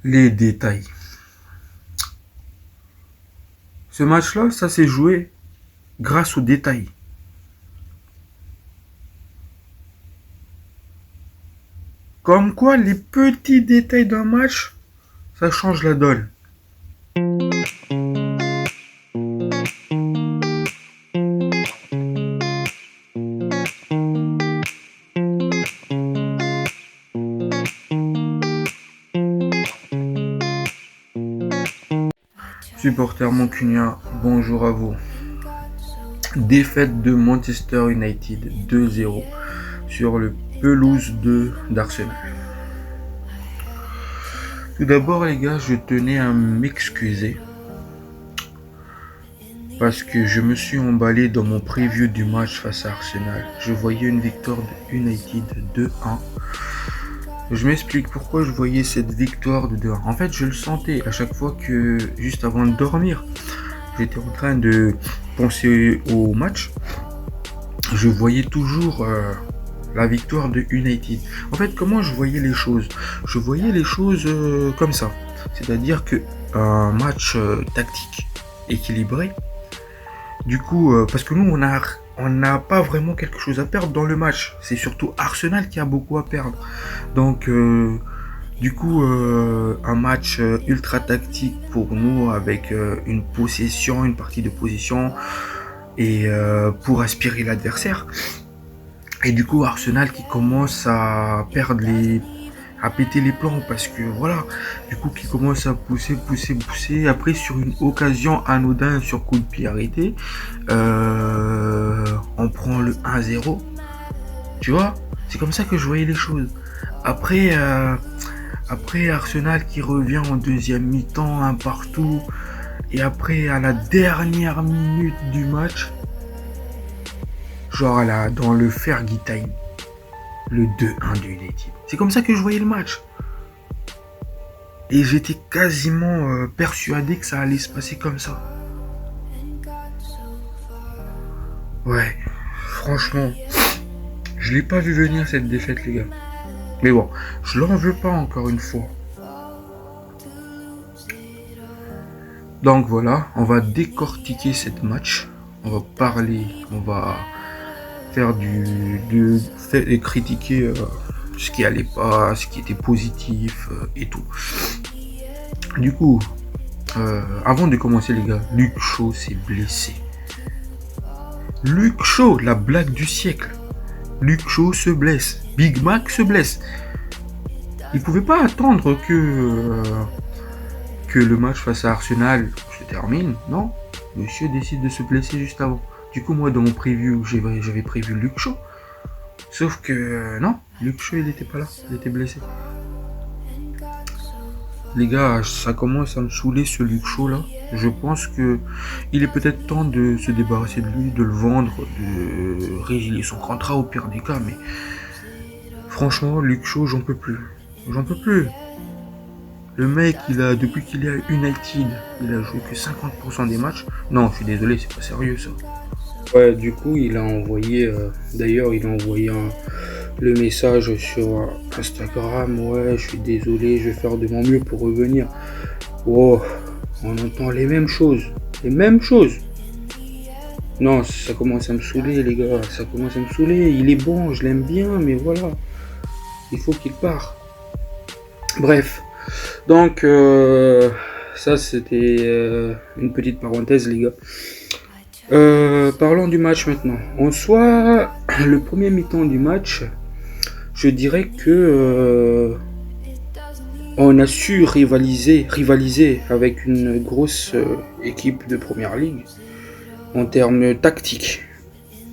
Les détails. Ce match-là, ça s'est joué grâce aux détails. Comme quoi, les petits détails d'un match, ça change la donne. Supporters mancunien, bonjour à vous. Défaite de Manchester United 2-0 sur le pelouse d'Arsenal. Tout d'abord les gars, je tenais à m'excuser parce que je me suis emballé dans mon preview du match face à Arsenal. Je voyais une victoire de United 2-1. Je m'explique pourquoi je voyais cette victoire de 2-1. En fait, je le sentais à chaque fois que, juste avant de dormir, j'étais en train de penser au match. Je voyais toujours la victoire de United. En fait, comment je voyais les choses? Je voyais les choses comme ça. C'est-à-dire qu'un match tactique équilibré. Du coup, parce que nous, on n'a pas vraiment quelque chose à perdre dans le match. C'est surtout Arsenal qui a beaucoup à perdre. Donc, du coup, un match ultra tactique pour nous avec une possession, une partie de possession et pour aspirer l'adversaire. Et du coup, Arsenal qui commence à perdre à péter les plombs parce que voilà, du coup qui commence à pousser. Après sur une occasion anodin sur coup de pied arrêté, on prend le 1-0. Tu vois, c'est comme ça que je voyais les choses. Après, Arsenal qui revient en deuxième mi-temps, un partout. Et après, à la dernière minute du match, genre là, dans le Fergie Time, le 2-1 du United. C'est comme ça que je voyais le match. Et j'étais quasiment persuadé que ça allait se passer comme ça. Ouais, franchement, je l'ai pas vu venir cette défaite, les gars. Mais bon, je l'en veux pas encore une fois. Donc voilà, on va décortiquer cette match. On va parler, on va faire et critiquer ce qui allait pas, ce qui était positif et tout. Du coup, avant de commencer les gars, Luke Shaw s'est blessé. Luke Shaw, la blague du siècle. Luke Shaw se blesse. Big Mac se blesse. Il pouvait pas attendre que le match face à Arsenal se termine, non. Monsieur décide de se blesser juste avant. Du coup, moi, dans mon preview, j'avais prévu Luke Shaw. Sauf que, non, Luke Shaw, il était pas là. Il était blessé. Les gars, ça commence à me saouler ce Luke Shaw là. Je pense que il est peut-être temps de se débarrasser de lui, de le vendre, de résilier son contrat au pire des cas. Mais franchement, Luke Shaw, j'en peux plus. J'en peux plus. Le mec, depuis qu'il est à United, il a joué que 50% des matchs. Non, je suis désolé, c'est pas sérieux ça. Ouais, du coup, il a envoyé, d'ailleurs, il a envoyé le message sur Instagram. Ouais, je suis désolé, je vais faire de mon mieux pour revenir. Oh, on entend les mêmes choses. Les mêmes choses. Non, ça commence à me saouler, les gars. Ça commence à me saouler. Il est bon, je l'aime bien, mais voilà. Il faut qu'il parte. Bref. Donc, ça, c'était une petite parenthèse, les gars. Parlons du match maintenant. En soi, le premier mi-temps du match, je dirais que on a su rivaliser avec une grosse équipe de première ligue en termes tactiques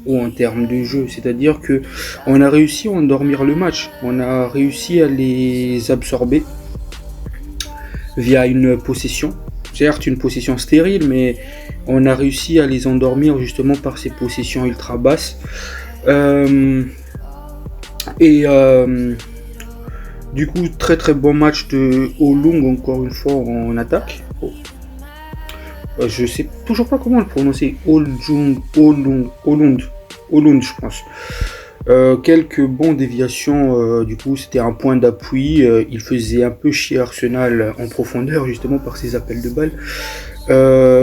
ou en termes de jeu. C'est-à-dire que on a réussi à endormir le match. On a réussi à les absorber via une possession. Certes, une possession stérile, mais on a réussi à les endormir justement par ces possessions ultra basses. Du coup, très très bon match de Olung, encore une fois en attaque. Oh. Je sais toujours pas comment le prononcer. Olund, je pense. Quelques bons déviations, du coup c'était un point d'appui, il faisait un peu chier Arsenal en profondeur justement par ses appels de balles.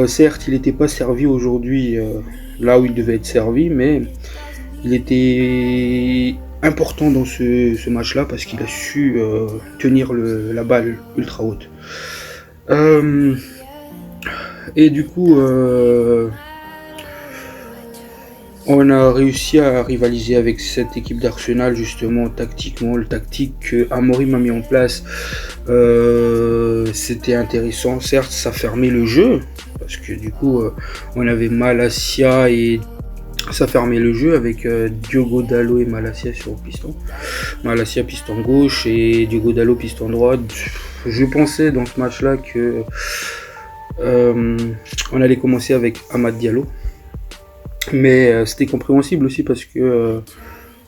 Certes il n'était pas servi aujourd'hui là où il devait être servi, mais il était important dans ce match-là parce qu'il a su tenir la balle ultra haute. Et du coup, on a réussi à rivaliser avec cette équipe d'Arsenal justement tactiquement. Le tactique que Amorim a mis en place, c'était intéressant. Certes, ça fermait le jeu parce que du coup, on avait Malacia et ça fermait le jeu avec Diogo Dalot et Malacia sur le piston. Malacia piston gauche et Diogo Dalot piston droite. Je pensais dans ce match-là que on allait commencer avec Amad Diallo. Mais c'était compréhensible aussi parce que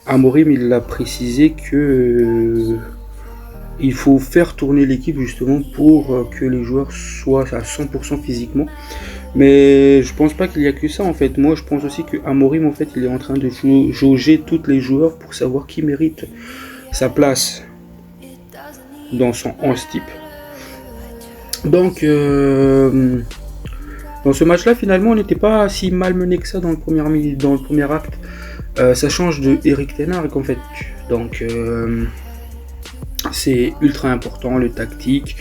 Amorim il a précisé que il faut faire tourner l'équipe justement pour que les joueurs soient à 100% physiquement. Mais je pense pas qu'il y a que ça en fait. Moi je pense aussi que Amorim en fait il est en train de jauger tous les joueurs pour savoir qui mérite sa place dans son 11 type. Donc dans ce match-là, finalement, on n'était pas si malmené que ça dans le premier acte. Ça change de Erik ten Hag en fait. Donc c'est ultra important, le tactique.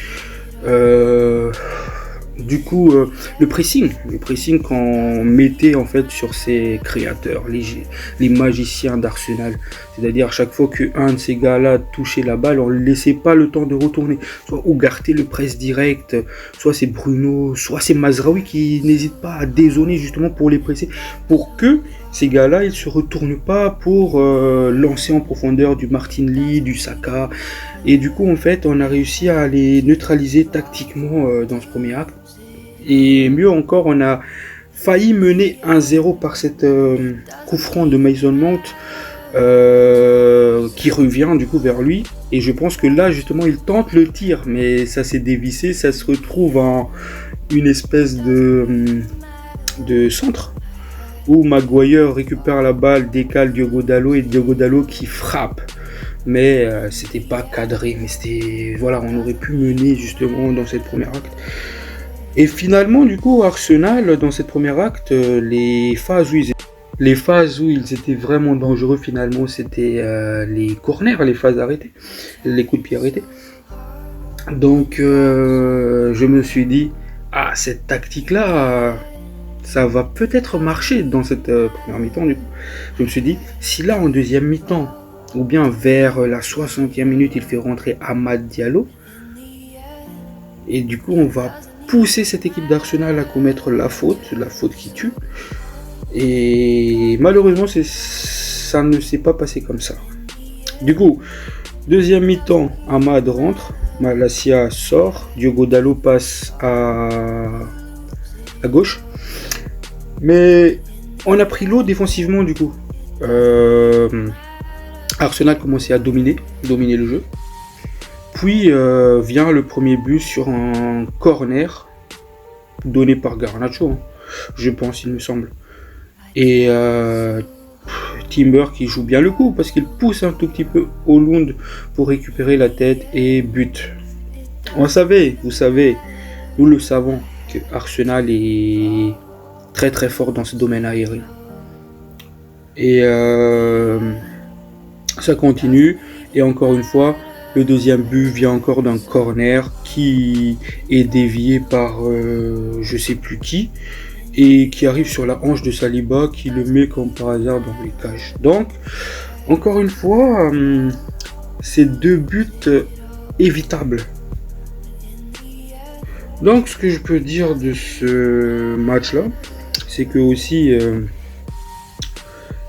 Du coup, le pressing qu'on mettait en fait sur ces créateurs, les magiciens d'Arsenal. C'est-à-dire chaque fois qu'un de ces gars-là touchait la balle, on ne laissait pas le temps de retourner. Soit Ugarte le presse direct, soit c'est Bruno, soit c'est Mazraoui qui n'hésite pas à dézonner justement pour les presser, pour que ces gars-là, ils se retournent pas pour lancer en profondeur du Martinelli, du Saka. Et du coup, en fait, on a réussi à les neutraliser tactiquement dans ce premier acte. Et mieux encore, on a failli mener 1-0 par cette coup franc de Mason Mount qui revient du coup vers lui. Et je pense que là, justement, il tente le tir, mais ça s'est dévissé. Ça se retrouve en une espèce de centre où Maguire récupère la balle, décale Diogo Dalot et Diogo Dalot qui frappe. Mais c'était pas cadré, mais c'était voilà, on aurait pu mener justement dans cette première acte. Et finalement, du coup, Arsenal, dans cette première acte, les phases où ils étaient vraiment dangereux, finalement, c'était les corners, les phases arrêtées, les coups de pied arrêtés. Donc, je me suis dit, cette tactique-là, ça va peut-être marcher dans cette première mi-temps. Du coup, je me suis dit, si là, en deuxième mi-temps, ou bien vers la 60e minute, il fait rentrer Amad Diallo, et du coup, on va pousser cette équipe d'Arsenal à commettre la faute qui tue. Et malheureusement, ça ne s'est pas passé comme ça. Du coup, deuxième mi-temps, Amad rentre, Malacia sort, Diogo Dalot passe à gauche. Mais on a pris l'eau défensivement du coup. Arsenal commençait à dominer le jeu. Puis vient le premier but sur un corner donné par Garnacho, je pense, il me semble. Et Timber qui joue bien le coup parce qu'il pousse un tout petit peu Haaland pour récupérer la tête et but. Vous savez, nous le savons que Arsenal est très très fort dans ce domaine aérien. Et ça continue et encore une fois, le deuxième but vient encore d'un corner qui est dévié par je sais plus qui et qui arrive sur la hanche de Saliba qui le met comme par hasard dans les cages. Donc, encore une fois, c'est deux buts évitables. Donc, ce que je peux dire de ce match-là, c'est que aussi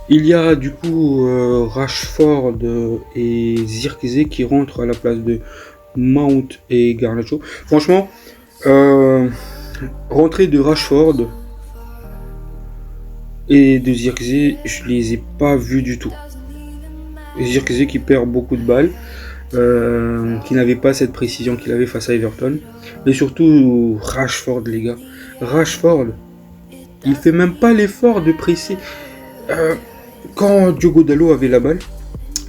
il y a du coup Rashford et Zirkzee qui rentrent à la place de Mount et Garnacho. Franchement, rentrée de Rashford et de Zirkzee, je les ai pas vus du tout. Zirkzee qui perd beaucoup de balles, qui n'avait pas cette précision qu'il avait face à Everton. Mais surtout Rashford, les gars. Rashford, il fait même pas l'effort de presser. Quand Diogo Dalot avait la balle,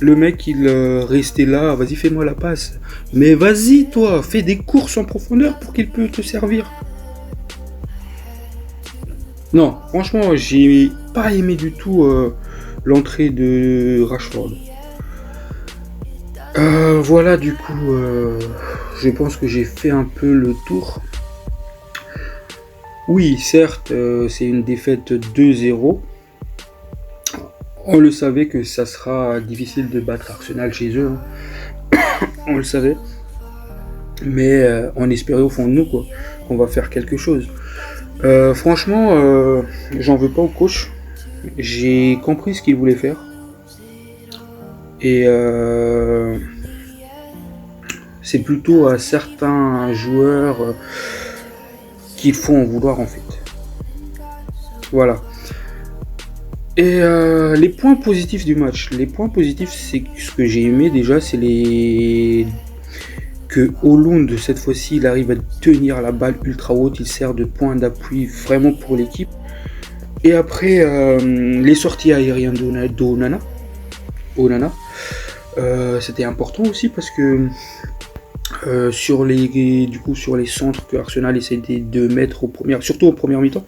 le mec il restait là, vas-y fais-moi la passe. Mais vas-y toi, fais des courses en profondeur pour qu'il peut te servir. Non, franchement, j'ai pas aimé du tout l'entrée de Rashford. Voilà, du coup, je pense que j'ai fait un peu le tour. Oui, certes, c'est une défaite 2-0. On le savait que ça sera difficile de battre Arsenal chez eux. On le savait. Mais on espérait au fond de nous quoi, qu'on va faire quelque chose. Franchement, j'en veux pas au coach. J'ai compris ce qu'il voulait faire. Et c'est plutôt à certains joueurs qu'il faut en vouloir en fait. Voilà. Et les points positifs du match. Les points positifs, c'est ce que j'ai aimé déjà, c'est que Haaland, cette fois-ci, il arrive à tenir la balle ultra haute, il sert de point d'appui vraiment pour l'équipe. Et après, les sorties aériennes d'Onana, c'était important aussi parce que sur les centres que Arsenal essayait de mettre surtout en première mi-temps,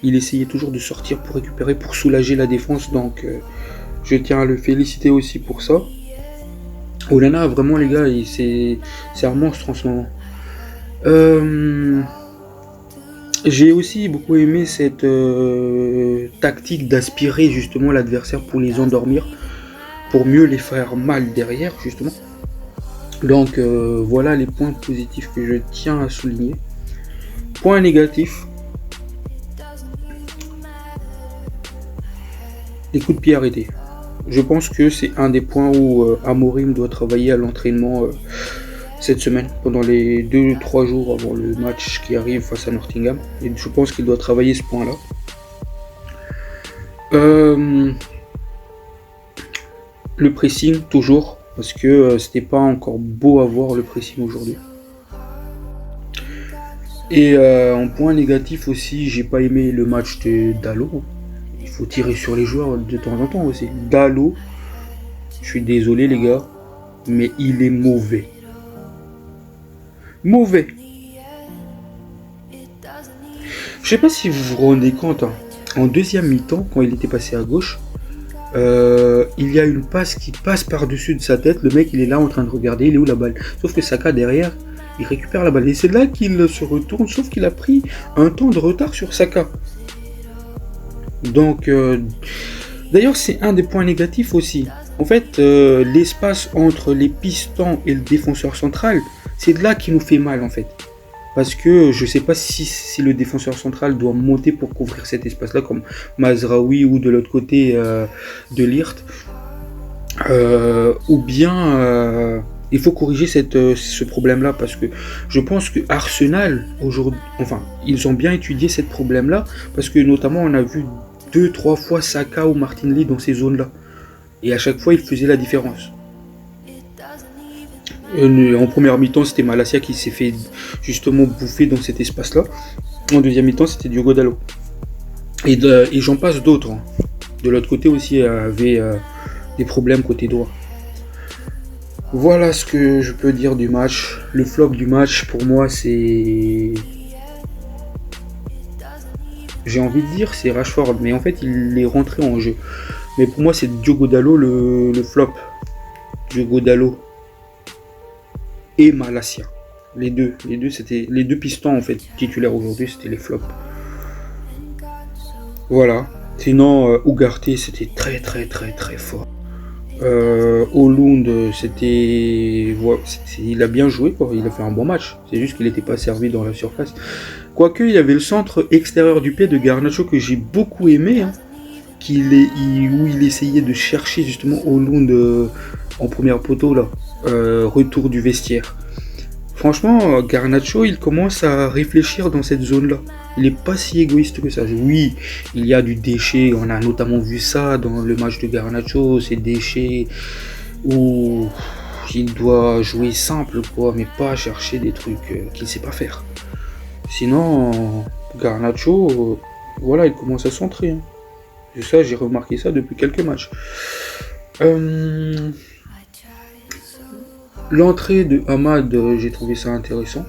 il essayait toujours de sortir pour récupérer, pour soulager la défense. Donc je tiens à le féliciter aussi pour ça. Onana, vraiment les gars, c'est un monstre en ce moment. J'ai aussi beaucoup aimé cette tactique d'aspirer justement l'adversaire pour les endormir, pour mieux les faire mal derrière justement. Donc voilà les points positifs que je tiens à souligner. Point négatif, les coups de pied arrêtés. Je pense que c'est un des points où Amorim doit travailler à l'entraînement cette semaine, pendant les 2-3 jours avant le match qui arrive face à Nottingham. Et je pense qu'il doit travailler ce point-là. Le pressing, toujours, parce que c'était pas encore beau à voir le pressing aujourd'hui. Et en point négatif aussi, j'ai pas aimé le match de Dalot. Il faut tirer sur les joueurs de temps en temps aussi. Dalot, je suis désolé les gars, mais il est mauvais. Mauvais. Je sais pas si vous vous rendez compte, hein, en deuxième mi-temps, quand il était passé à gauche, il y a une passe qui passe par-dessus de sa tête. Le mec, il est là en train de regarder, il est où la balle? Sauf que Saka derrière, il récupère la balle. Et c'est là qu'il se retourne, sauf qu'il a pris un temps de retard sur Saka. Donc, d'ailleurs, c'est un des points négatifs aussi. En fait, l'espace entre les pistons et le défenseur central, c'est de là qui nous fait mal en fait. Parce que je ne sais pas si le défenseur central doit monter pour couvrir cet espace-là, comme Mazraoui ou de l'autre côté de Ligt. Ou bien il faut corriger ce problème-là, parce que je pense que Arsenal, aujourd'hui, enfin, ils ont bien étudié ce problème-là, parce que notamment on a vu 2-3 fois Saka ou Martinelli dans ces zones-là. Et à chaque fois, il faisait la différence. En première mi-temps, c'était Malacia qui s'est fait justement bouffer dans cet espace-là. En deuxième mi-temps, c'était Diogo Dalot. Et j'en passe d'autres. De l'autre côté aussi, il y avait des problèmes côté droit. Voilà ce que je peux dire du match. Le flop du match, pour moi, c'est... J'ai envie de dire, c'est Rashford. Mais en fait, il est rentré en jeu. Mais pour moi, c'est Diogo Dalot le flop. Diogo Dalot et Malacia. Les deux c'était les deux pistons en fait titulaires aujourd'hui, c'était les flops. Voilà. Sinon Ugarte c'était très fort. Haaland il a bien joué quoi, il a fait un bon match. C'est juste qu'il n'était pas servi dans la surface. Quoique il y avait le centre extérieur du pied de Garnacho que j'ai beaucoup aimé, hein, où il essayait de chercher justement Haaland en première poteau là. Retour du vestiaire. Franchement, Garnacho, il commence à réfléchir dans cette zone-là. Il n'est pas si égoïste que ça. Oui, il y a du déchet. On a notamment vu ça dans le match de Garnacho. Ces déchets où il doit jouer simple, quoi, mais pas chercher des trucs qu'il ne sait pas faire. Sinon, Garnacho, voilà, il commence à centrer. Hein. Et ça, j'ai remarqué ça depuis quelques matchs. L'entrée de Hamad, j'ai trouvé ça intéressant.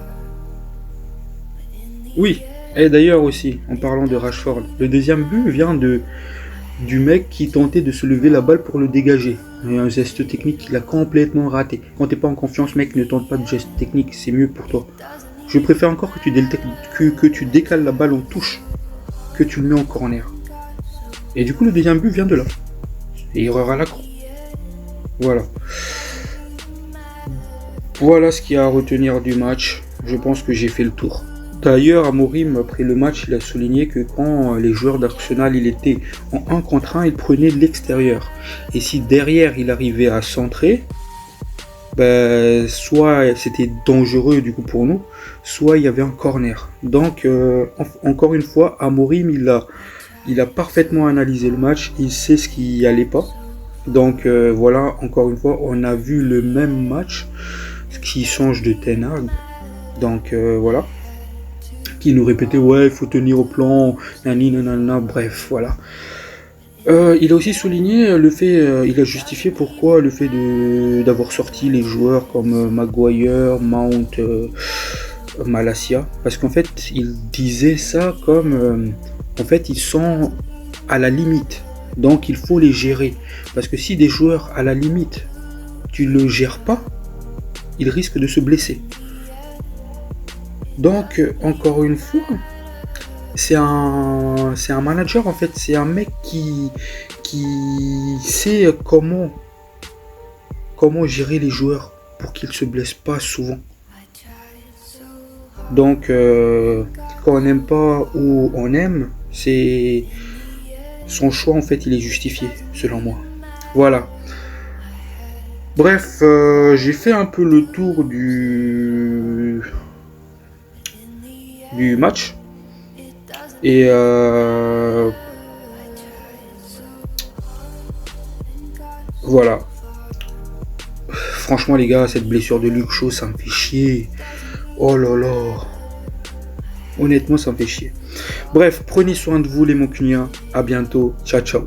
Oui, et d'ailleurs aussi, en parlant de Rashford, le deuxième but vient du mec qui tentait de se lever la balle pour le dégager. Et un geste technique qu'il a complètement raté. Quand t'es pas en confiance, mec, ne tente pas de geste technique, c'est mieux pour toi. Je préfère encore que tu décales la balle en touche, que tu le mets en corner. Et du coup, le deuxième but vient de là. Et erreur à l'accord. Voilà. Voilà ce qu'il y a à retenir du match. Je pense que j'ai fait le tour. D'ailleurs, Amorim, après le match, il a souligné que quand les joueurs d'Arsenal il étaient en 1 contre 1, ils prenaient l'extérieur. Et si derrière, il arrivait à centrer, ben, soit c'était dangereux du coup pour nous, soit il y avait un corner. Donc, encore une fois, Amorim, il a parfaitement analysé le match, il sait ce qui allait pas. Donc voilà, encore une fois, on a vu le même match, ce qui change de Ten Hag. Donc voilà. Qui nous répétait ouais il faut tenir au plan, nanana, bref voilà. Il a aussi souligné le fait, il a justifié pourquoi le fait d'avoir sorti les joueurs comme Maguire, Mount, Malacia, parce qu'en fait il disait ça comme en fait ils sont à la limite, donc il faut les gérer, parce que si des joueurs à la limite tu le gères pas, ils risquent de se blesser. Donc, encore une fois, c'est un manager en fait, c'est un mec qui sait comment gérer les joueurs pour qu'ils se blessent pas souvent. Donc, quand on n'aime pas ou on aime, c'est son choix en fait, il est justifié selon moi. Voilà. Bref, j'ai fait un peu le tour du match et voilà. Franchement les gars, cette blessure de Luke Shaw ça me fait chier. Oh là là, honnêtement ça me fait chier. Bref, prenez soin de vous les Mancuniens, à bientôt, ciao ciao.